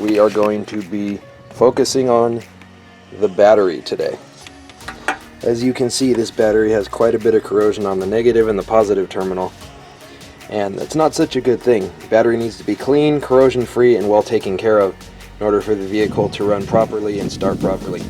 we are going to be focusing on the battery today. As you can see, this battery has quite a bit of corrosion on the negative and the positive terminal, and that's not such a good thing. The battery needs to be clean, corrosion free, and well taken care of in order for the vehicle to run properly and start properly.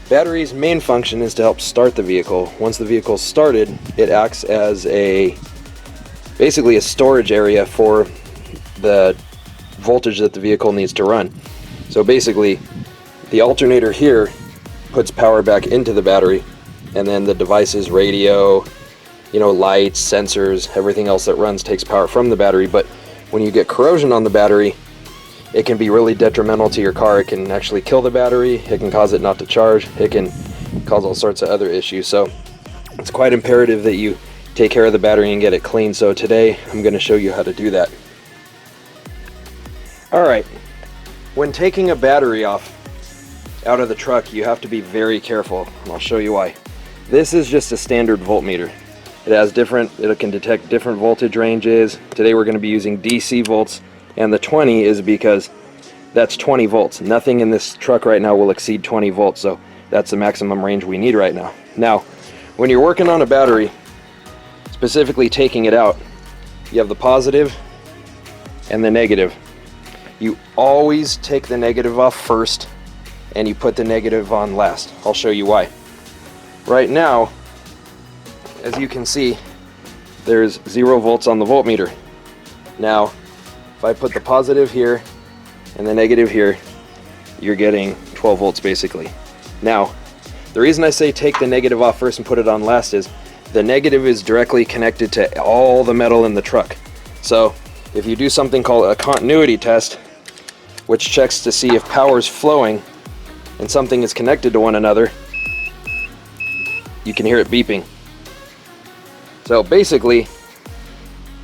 Battery's main function is to help start the vehicle. Once the vehicle is started, it acts as basically a storage area for the voltage that the vehicle needs to run. So basically, the alternator here puts power back into the battery, and then the device's radio, lights, sensors, everything else that runs takes power from the battery. But when you get corrosion on the battery, it can be really detrimental to your car. It can actually kill the battery, it can cause it not to charge, it can cause all sorts of other issues. So it's quite imperative that you take care of the battery and get it clean. So today I'm going to show you how to do that. Alright, when taking a battery out of the truck, you have to be very careful, and I'll show you why. This is just a standard voltmeter. It can detect different voltage ranges. Today we're going to be using DC volts, and the 20 is because that's 20 volts. Nothing in this truck right now will exceed 20 volts, so that's the maximum range we need right now. Now, when you're working on a battery, specifically taking it out, you have the positive and the negative. You always take the negative off first, and you put the negative on last. I'll show you why. Right now, as you can see, there's 0 volts on the voltmeter. Now, if I put the positive here and the negative here, you're getting 12 volts basically. Now, the reason I say take the negative off first and put it on last is the negative is directly connected to all the metal in the truck. So if you do something called a continuity test, which checks to see if power is flowing and something is connected to one another, you can hear it beeping. So basically,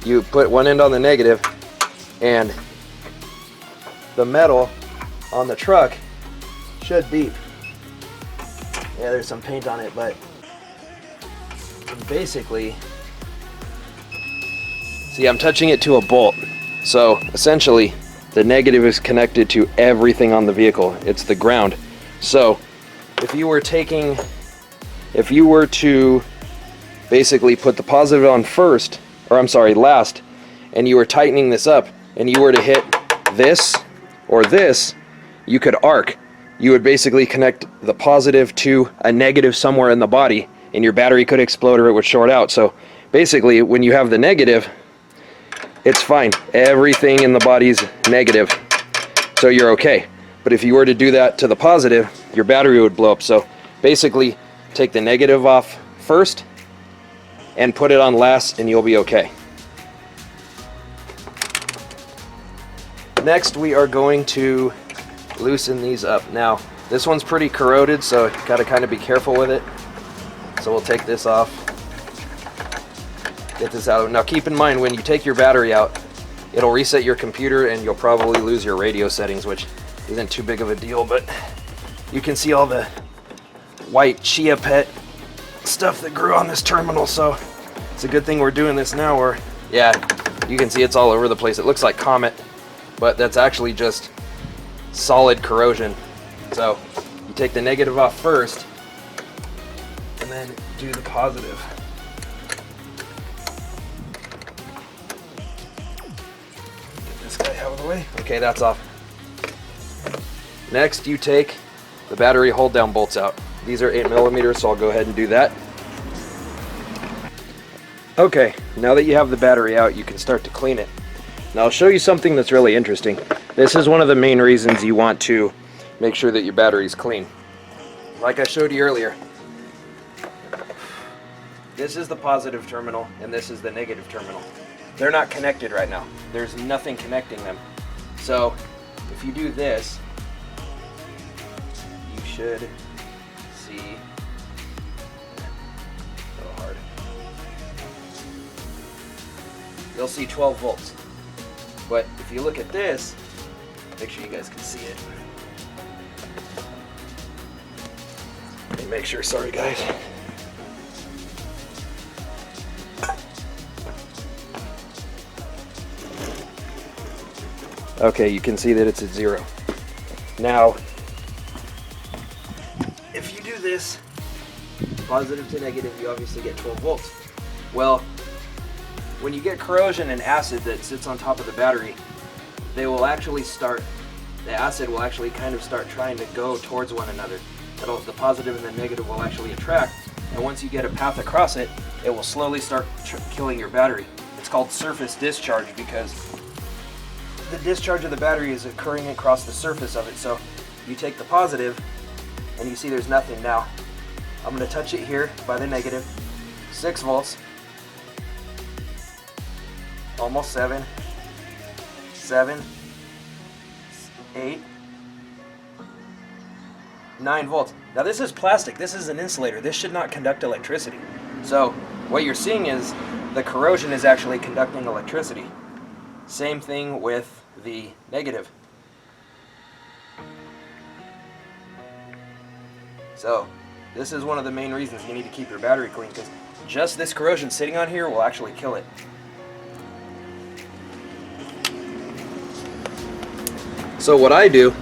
you put one end on the negative, and the metal on the truck should beep. Yeah, there's some paint on it, but basically, see, I'm touching it to a bolt. So essentially, the negative is connected to everything on the vehicle. It's the ground. So if you were to basically put the positive on last, and you were tightening this up, and you were to hit this or this, you could arc. You would basically connect the positive to a negative somewhere in the body, and your battery could explode or it would short out. So basically, when you have the negative, it's fine. Everything in the body's negative, so you're okay. But if you were to do that to the positive, your battery would blow up. So basically, take the negative off first and put it on last, and you'll be okay. Next, we are going to loosen these up. Now, this one's pretty corroded, so you gotta kind of be careful with it. So we'll take this off. Get this out. Now keep in mind, when you take your battery out, it'll reset your computer and you'll probably lose your radio settings, which isn't too big of a deal, but you can see all the white chia pet stuff that grew on this terminal, so it's a good thing we're doing this now. Or yeah, you can see it's all over the place. It looks like Comet, but that's actually just solid corrosion. So you take the negative off first and then do the positive. Out of the way. Okay, that's off. Next, you take the battery hold down bolts out. These are 8mm, so I'll go ahead and do that. Okay, now that you have the battery out, you can start to clean it. Now I'll show you something that's really interesting. This is one of the main reasons you want to make sure that your battery is clean. Like I showed you earlier, this is the positive terminal and this is the negative terminal. They're not connected right now. There's nothing connecting them. So if you do this, you should see, a little hard, you'll see 12 volts. But if you look at this, make sure you guys can see it. Let me make sure, sorry guys. Okay, you can see that it's at 0. Now, if you do this, positive to negative, you obviously get 12 volts. Well, when you get corrosion and acid that sits on top of the battery, they will actually start, the acid will actually kind of start trying to go towards one another. The positive and the negative will actually attract, and once you get a path across it, it will slowly start killing your battery. It's called surface discharge because the discharge of the battery is occurring across the surface of it. So you take the positive and you see there's nothing. Now I'm going to touch it here by the negative. 6 volts, almost 7, 8, 9 volts. Now this is plastic, this is an insulator, this should not conduct electricity. So what you're seeing is the corrosion is actually conducting electricity. Same thing with the negative. So this is one of the main reasons you need to keep your battery clean, because just this corrosion sitting on here will actually kill it. So what I do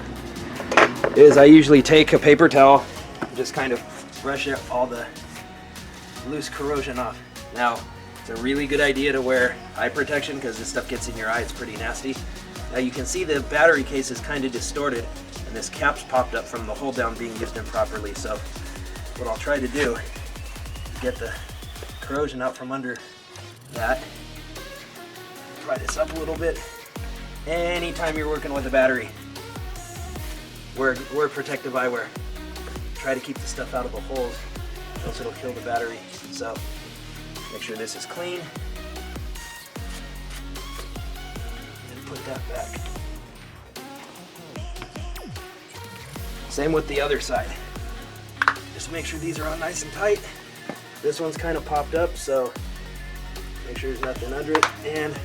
is I usually take a paper towel and just kind of brush all the loose corrosion off. Now, it's a really good idea to wear eye protection because this stuff gets in your eye, it's pretty nasty. Now you can see the battery case is kind of distorted and this cap's popped up from the hold down being dipped in properly. So what I'll try to do is get the corrosion out from under that. Pry this up a little bit. Anytime you're working with a battery, wear protective eyewear. Try to keep the stuff out of the holes, else it'll kill the battery. So make sure this is clean. And put that back. Same with the other side. Just make sure these are on nice and tight. This one's kind of popped up, so make sure there's nothing under it and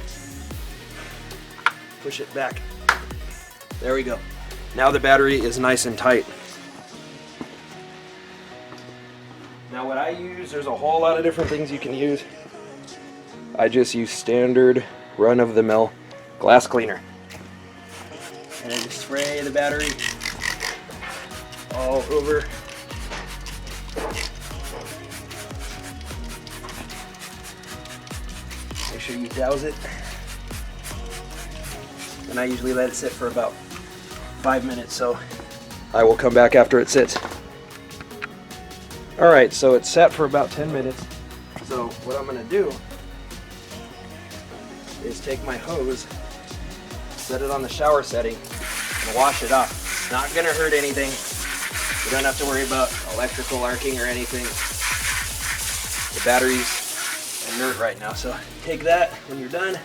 push it back. There we go. Now the battery is nice and tight. Now what I use, there's a whole lot of different things you can use. I just use standard run-of-the-mill glass cleaner. And I just spray the battery all over. Make sure you douse it. And I usually let it sit for about 5 minutes, so I will come back after it sits. Alright, so it's sat for about 10 minutes. So what I'm going to do is take my hose, set it on the shower setting, and wash it off. It's not going to hurt anything. You don't have to worry about electrical arcing or anything. The battery's inert right now, so take that when you're done,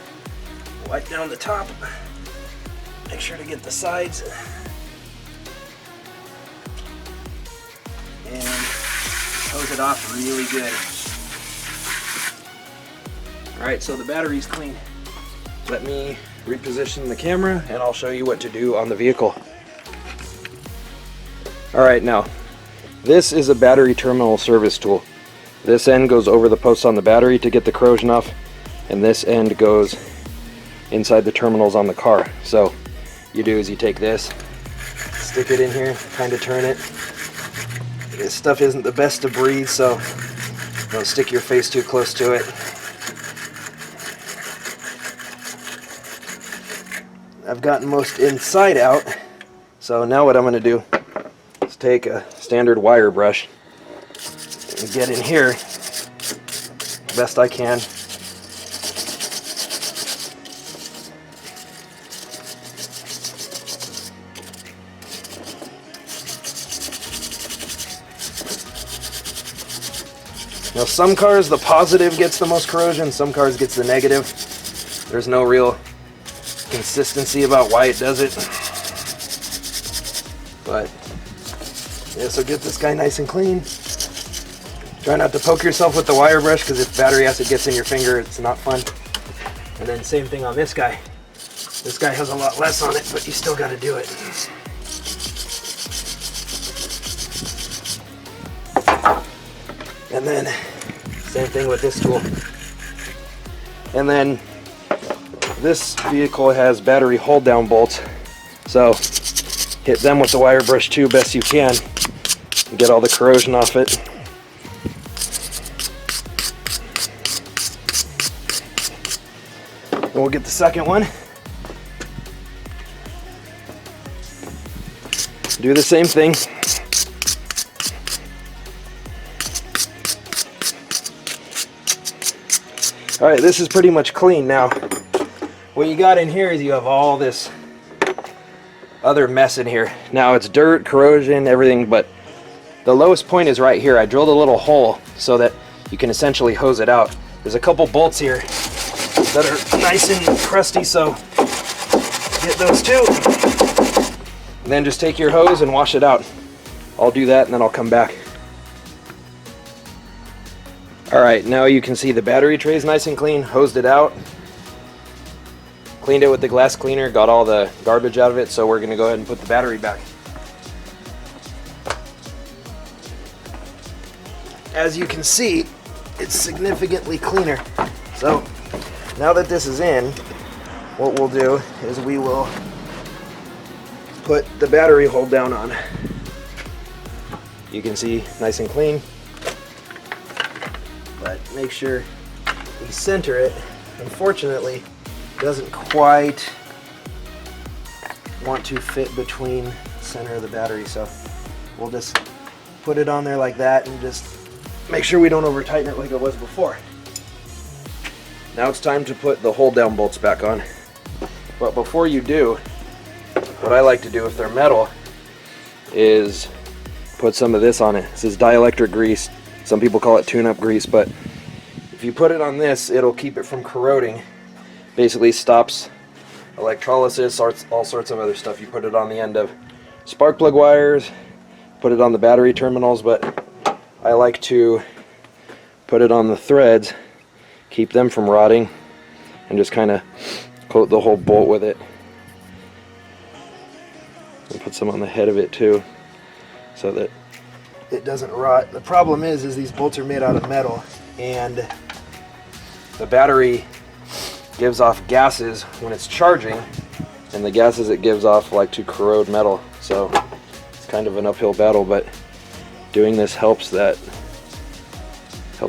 wipe down the top. Make sure to get the sides and hose it off really good. Alright, so the battery's clean. Let me reposition the camera and I'll show you what to do on the vehicle. Alright, now this is a battery terminal service tool. This end goes over the posts on the battery to get the corrosion off, and this end goes inside the terminals on the car. So you do is you take this, stick it in here, kind of turn it. This stuff isn't the best to breathe, so don't stick your face too close to it. I've gotten most inside out, so now what I'm going to do is take a standard wire brush and get in here best I can. Now some cars the positive gets the most corrosion, some cars gets the negative. There's no real consistency about why it does it. But yeah, so get this guy nice and clean. Try not to poke yourself with the wire brush, because if battery acid gets in your finger, it's not fun. And then same thing on this guy. This guy has a lot less on it, but you still got to do it. And then same thing with this tool. And then this vehicle has battery hold down bolts, so hit them with the wire brush too best you can and get all the corrosion off it. And we'll get the second one. Do the same thing. All right, this is pretty much clean now. What you got in here is you have all this other mess in here. Now it's dirt, corrosion, everything, but the lowest point is right here. I drilled a little hole so that you can essentially hose it out. There's a couple bolts here that are nice and crusty, so get those too. And then just take your hose and wash it out. I'll do that and then I'll come back. All right, now you can see the battery tray is nice and clean. Hosed it out, cleaned it with the glass cleaner, got all the garbage out of it, so we're gonna go ahead and put the battery back. As you can see, it's significantly cleaner. So now that this is in, what we'll do is we will put the battery hold down on. You can see nice and clean, but make sure you center it. Unfortunately, it doesn't quite want to fit between the center of the battery, so we'll just put it on there like that and just make sure we don't over tighten it like it was before. Now it's time to put the hold down bolts back on. But before you do, what I like to do if they're metal is put some of this on it. This is dielectric grease. Some people call it tune-up grease, but if you put it on this, it'll keep it from corroding. Basically stops electrolysis, all sorts of other stuff. You put it on the end of spark plug wires, put it on the battery terminals, but I like to put it on the threads, keep them from rotting, and just kind of coat the whole bolt with it. And put some on the head of it too, so that it doesn't rot. The problem is these bolts are made out of metal, and the battery gives off gases when it's charging, and the gases it gives off like to corrode metal. So it's kind of an uphill battle, but doing this helps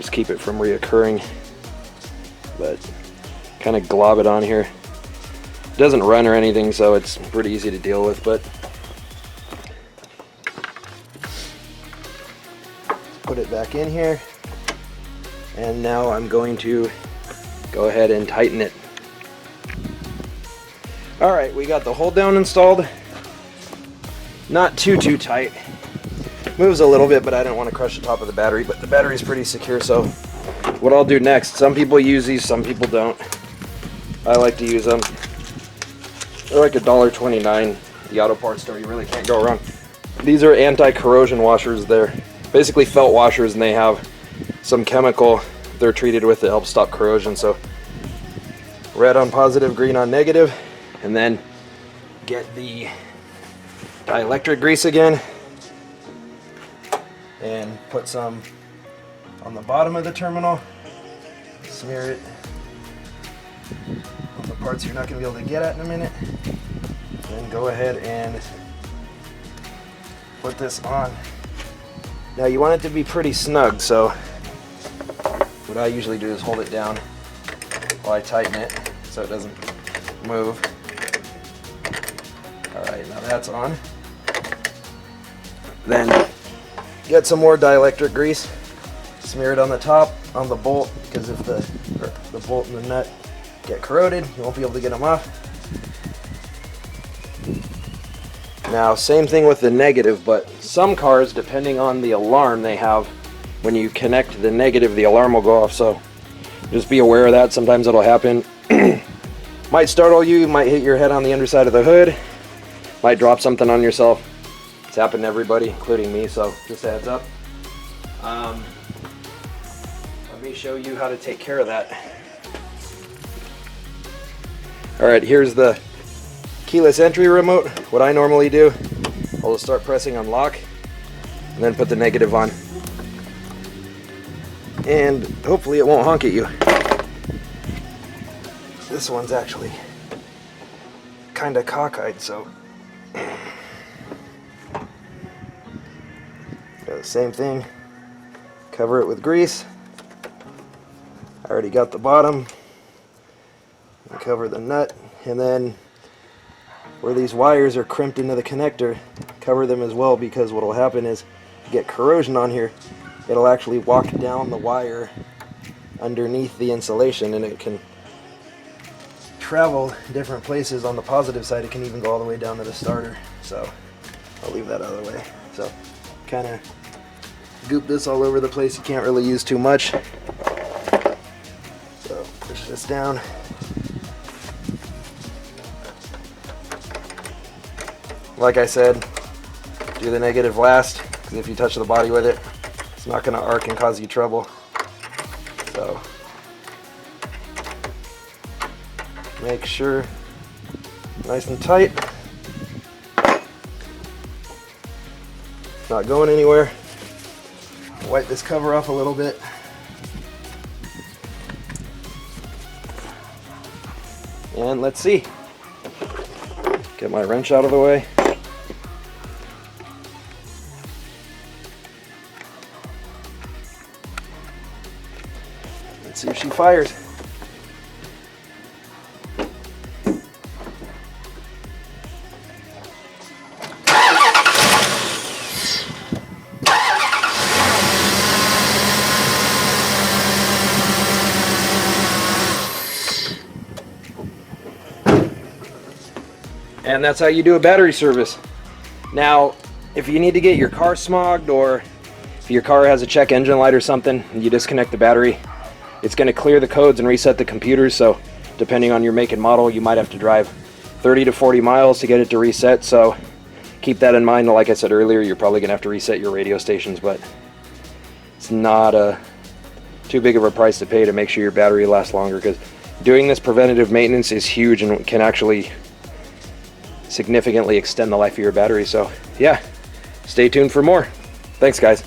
keep it from reoccurring. But kind of glob it on here. It doesn't run or anything, so it's pretty easy to deal with, but put it back in here, and now I'm going to go ahead and tighten it. All right, we got the hold down installed. Not too tight. Moves a little bit, but I didn't want to crush the top of the battery, but the battery is pretty secure. So what I'll do next, some people use these, some people don't. I like to use them. They're like $1.29 at the auto parts store. You really can't go wrong. These are anti-corrosion washers. They're basically felt washers, and they have some chemical they're treated with that helps stop corrosion. So red on positive, green on negative, and then get the dielectric grease again and put some on the bottom of the terminal. Smear it on the parts you're not going to be able to get at in a minute. Then go ahead and put this on. Now you want it to be pretty snug, so what I usually do is hold it down while I tighten it so it doesn't move. Alright, now that's on. Then get some more dielectric grease, smear it on the top, on the bolt, because if the bolt and the nut get corroded, you won't be able to get them off. Now, same thing with the negative, but some cars, depending on the alarm they have, when you connect the negative, the alarm will go off, so just be aware of that. Sometimes it'll happen. Might startle you, might hit your head on the underside of the hood, might drop something on yourself. It's happened to everybody, including me, so just a heads up. Let me show you how to take care of that. Alright, here's the keyless entry remote. What I normally do, I'll just start pressing on lock and then put the negative on. And hopefully it won't honk at you. This one's actually kind of cockeyed, so the same thing, cover it with grease. I already got the bottom, and cover the nut, and then where these wires are crimped into the connector, cover them as well, because what will happen is if you get corrosion on here, it'll actually walk down the wire underneath the insulation, and it can travel different places. On the positive side, it can even go all the way down to the starter. So I'll leave that out of the way. So kind of goop this all over the place. You can't really use too much. So push this down. Like I said, do the negative last, because if you touch the body with it, it's not going to arc and cause you trouble. So make sure nice and tight, not going anywhere. Wipe this cover off a little bit. And let's see. Get my wrench out of the way. Let's see if she fires. And that's how you do a battery service. Now, if you need to get your car smogged, or if your car has a check engine light or something, and you disconnect the battery, it's going to clear the codes and reset the computers. So depending on your make and model, you might have to drive 30 to 40 miles to get it to reset. So keep that in mind. Like I said earlier, you're probably going to have to reset your radio stations, but it's not too big of a price to pay to make sure your battery lasts longer, because doing this preventative maintenance is huge and can actually significantly extend the life of your battery. So yeah, stay tuned for more. Thanks, guys.